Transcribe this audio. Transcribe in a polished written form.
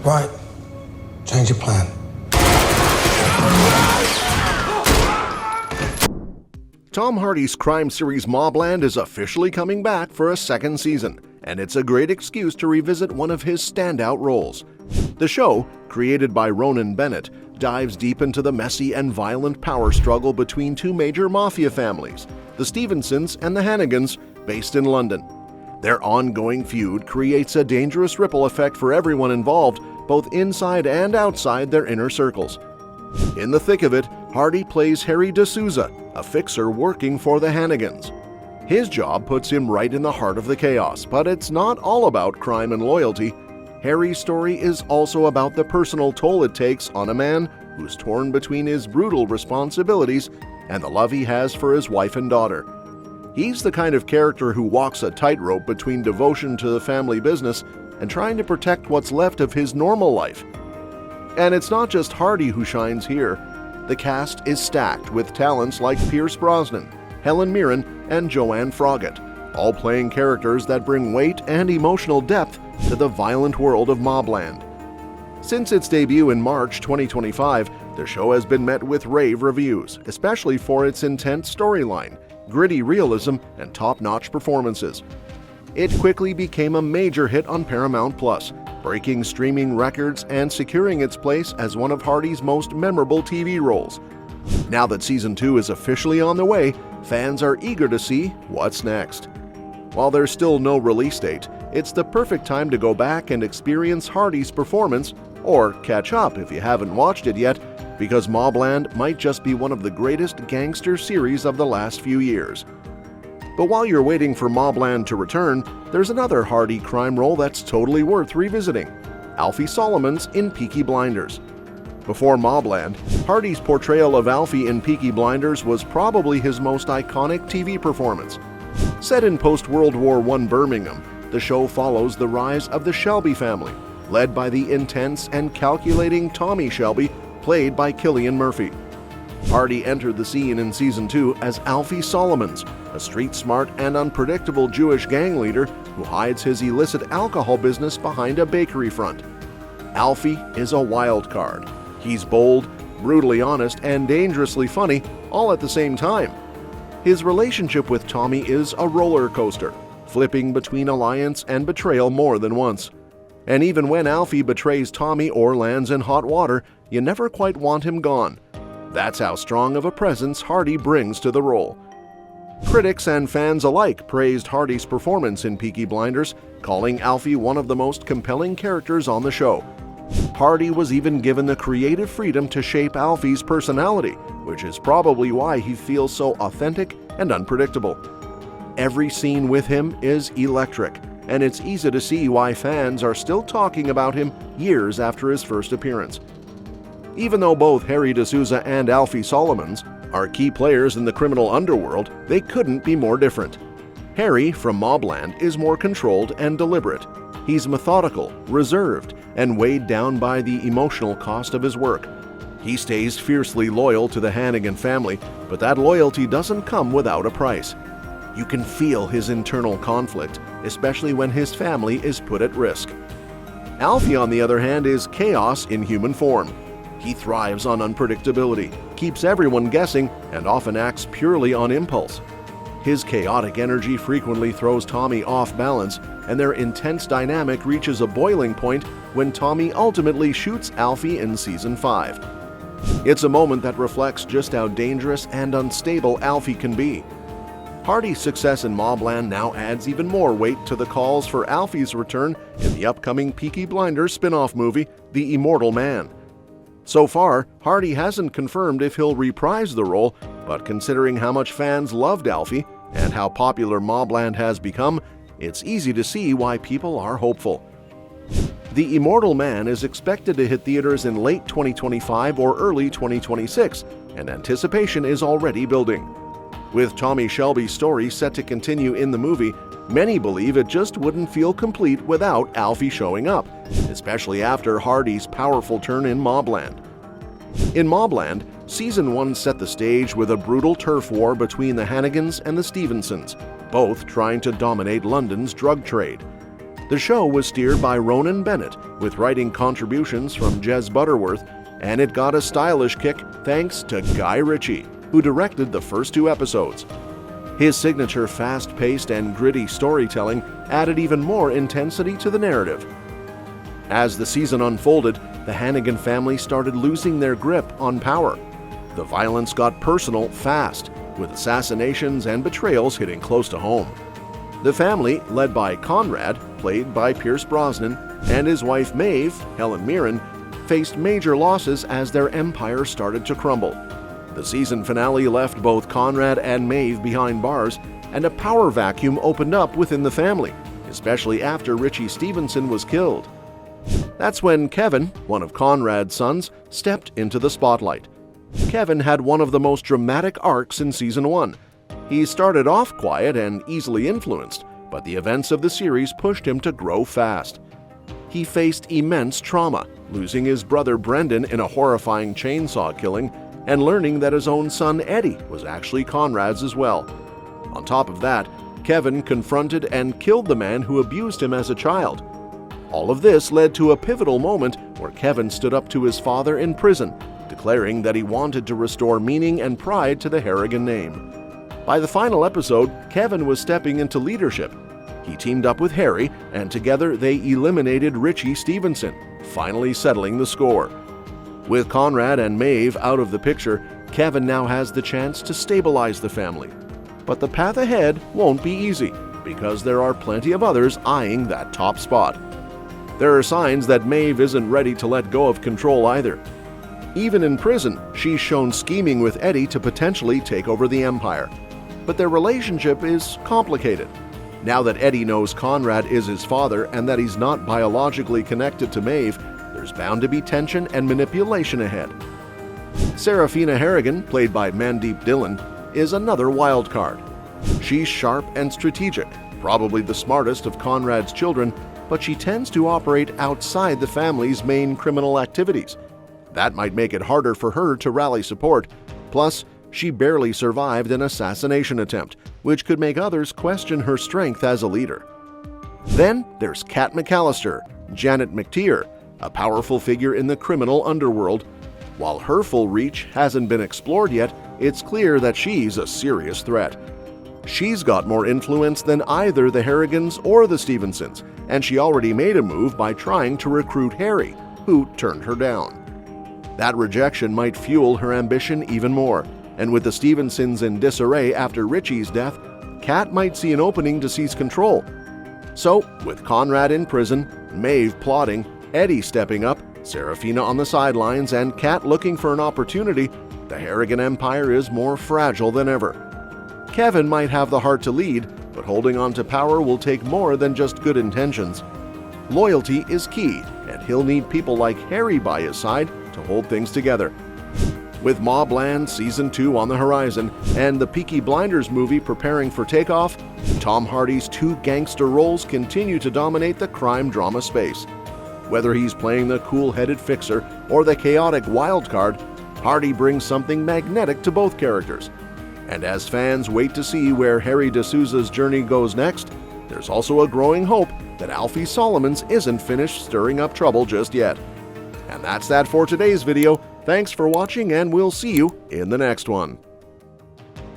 Right. Change your plan. Tom Hardy's crime series MobLand is officially coming back for a second season, and it's a great excuse to revisit one of his standout roles. The show, created by Ronan Bennett, dives deep into the messy and violent power struggle between two major mafia families, the Stevensons and the Hannigans, based in London. Their ongoing feud creates a dangerous ripple effect for everyone involved, both inside and outside their inner circles. In the thick of it, Hardy plays Harry D'Souza, a fixer working for the Hannigans. His job puts him right in the heart of the chaos, but it's not all about crime and loyalty. Harry's story is also about the personal toll it takes on a man who's torn between his brutal responsibilities and the love he has for his wife and daughter. He's the kind of character who walks a tightrope between devotion to the family business and trying to protect what's left of his normal life. And it's not just Hardy who shines here. The cast is stacked with talents like Pierce Brosnan, Helen Mirren, and Joanne Froggatt, all playing characters that bring weight and emotional depth to the violent world of MobLand. Since its debut in March 2025, the show has been met with rave reviews, especially for its intense storyline, gritty realism, and top-notch performances. It quickly became a major hit on Paramount+, breaking streaming records and securing its place as one of Hardy's most memorable TV roles. Now that Season 2 is officially on the way, fans are eager to see what's next. While there's still no release date, it's the perfect time to go back and experience Hardy's performance, or catch up if you haven't watched it yet, because MobLand might just be one of the greatest gangster series of the last few years. But while you're waiting for MobLand to return, there's another Hardy crime role that's totally worth revisiting: Alfie Solomon's in Peaky Blinders. Before MobLand, Hardy's portrayal of Alfie in Peaky Blinders was probably his most iconic TV performance. Set in post-World War I Birmingham, the show follows the rise of the Shelby family, led by the intense and calculating Tommy Shelby, played by Cillian Murphy. Hardy entered the scene in Season 2 as Alfie Solomons, a street-smart and unpredictable Jewish gang leader who hides his illicit alcohol business behind a bakery front. Alfie is a wild card. He's bold, brutally honest, and dangerously funny, all at the same time. His relationship with Tommy is a roller coaster, flipping between alliance and betrayal more than once. And even when Alfie betrays Tommy or lands in hot water, you never quite want him gone. That's how strong of a presence Hardy brings to the role. Critics and fans alike praised Hardy's performance in Peaky Blinders, calling Alfie one of the most compelling characters on the show. Hardy was even given the creative freedom to shape Alfie's personality, which is probably why he feels so authentic and unpredictable. Every scene with him is electric, and it's easy to see why fans are still talking about him years after his first appearance. Even though both Harry D'Souza and Alfie Solomons are key players in the criminal underworld, they couldn't be more different. Harry, from MobLand, is more controlled and deliberate. He's methodical, reserved, and weighed down by the emotional cost of his work. He stays fiercely loyal to the Hannigan family, but that loyalty doesn't come without a price. You can feel his internal conflict, especially when his family is put at risk. Alfie, on the other hand, is chaos in human form. He thrives on unpredictability, keeps everyone guessing, and often acts purely on impulse. His chaotic energy frequently throws Tommy off balance, and their intense dynamic reaches a boiling point when Tommy ultimately shoots Alfie in Season 5. It's a moment that reflects just how dangerous and unstable Alfie can be. Hardy's success in MobLand now adds even more weight to the calls for Alfie's return in the upcoming Peaky Blinders spin-off movie, The Immortal Man. So far, Hardy hasn't confirmed if he'll reprise the role, but considering how much fans loved Alfie and how popular MobLand has become, it's easy to see why people are hopeful. The Immortal Man is expected to hit theaters in late 2025 or early 2026, and anticipation is already building. With Tommy Shelby's story set to continue in the movie, many believe it just wouldn't feel complete without Alfie showing up, especially after Hardy's powerful turn in MobLand. In MobLand, Season 1 set the stage with a brutal turf war between the Hannigans and the Stevensons, both trying to dominate London's drug trade. The show was steered by Ronan Bennett, with writing contributions from Jez Butterworth, and it got a stylish kick thanks to Guy Ritchie, who directed the first 2 episodes. His signature fast-paced and gritty storytelling added even more intensity to the narrative. As the season unfolded, the Hannigan family started losing their grip on power. The violence got personal fast, with assassinations and betrayals hitting close to home. The family, led by Conrad, played by Pierce Brosnan, and his wife Maeve, Helen Mirren, faced major losses as their empire started to crumble. The season finale left both Conrad and Maeve behind bars, and a power vacuum opened up within the family, especially after Richie Stevenson was killed. That's when Kevin, one of Conrad's sons, stepped into the spotlight. Kevin had one of the most dramatic arcs in Season 1. He started off quiet and easily influenced, but the events of the series pushed him to grow fast. He faced immense trauma, losing his brother Brendan in a horrifying chainsaw killing, and learning that his own son Eddie was actually Conrad's as well. On top of that, Kevin confronted and killed the man who abused him as a child. All of this led to a pivotal moment where Kevin stood up to his father in prison, declaring that he wanted to restore meaning and pride to the Harrigan name. By the final episode, Kevin was stepping into leadership. He teamed up with Harry, and together they eliminated Richie Stevenson, finally settling the score. With Conrad and Maeve out of the picture, Kevin now has the chance to stabilize the family. But the path ahead won't be easy, because there are plenty of others eyeing that top spot. There are signs that Maeve isn't ready to let go of control either. Even in prison, she's shown scheming with Eddie to potentially take over the empire. But their relationship is complicated. Now that Eddie knows Conrad is his father and that he's not biologically connected to Maeve, there's bound to be tension and manipulation ahead. Serafina Harrigan, played by Mandeep Dhillon, is another wild card. She's sharp and strategic, probably the smartest of Conrad's children, but she tends to operate outside the family's main criminal activities. That might make it harder for her to rally support. Plus, she barely survived an assassination attempt, which could make others question her strength as a leader. Then there's Kat McAllister, Janet McTeer, a powerful figure in the criminal underworld. While her full reach hasn't been explored yet, it's clear that she's a serious threat. She's got more influence than either the Harrigans or the Stevensons, and she already made a move by trying to recruit Harry, who turned her down. That rejection might fuel her ambition even more, and with the Stevensons in disarray after Richie's death, Kat might see an opening to seize control. So, with Conrad in prison, Maeve plotting, Eddie stepping up, Serafina on the sidelines, and Kat looking for an opportunity, the Harrigan Empire is more fragile than ever. Kevin might have the heart to lead, but holding on to power will take more than just good intentions. Loyalty is key, and he'll need people like Harry by his side to hold things together. With MobLand Season 2 on the horizon and the Peaky Blinders movie preparing for takeoff, Tom Hardy's 2 gangster roles continue to dominate the crime drama space. Whether he's playing the cool-headed fixer or the chaotic wild card, Hardy brings something magnetic to both characters. And as fans wait to see where Harry D'Souza's journey goes next, there's also a growing hope that Alfie Solomons isn't finished stirring up trouble just yet. And that's that for today's video. Thanks for watching, and we'll see you in the next one.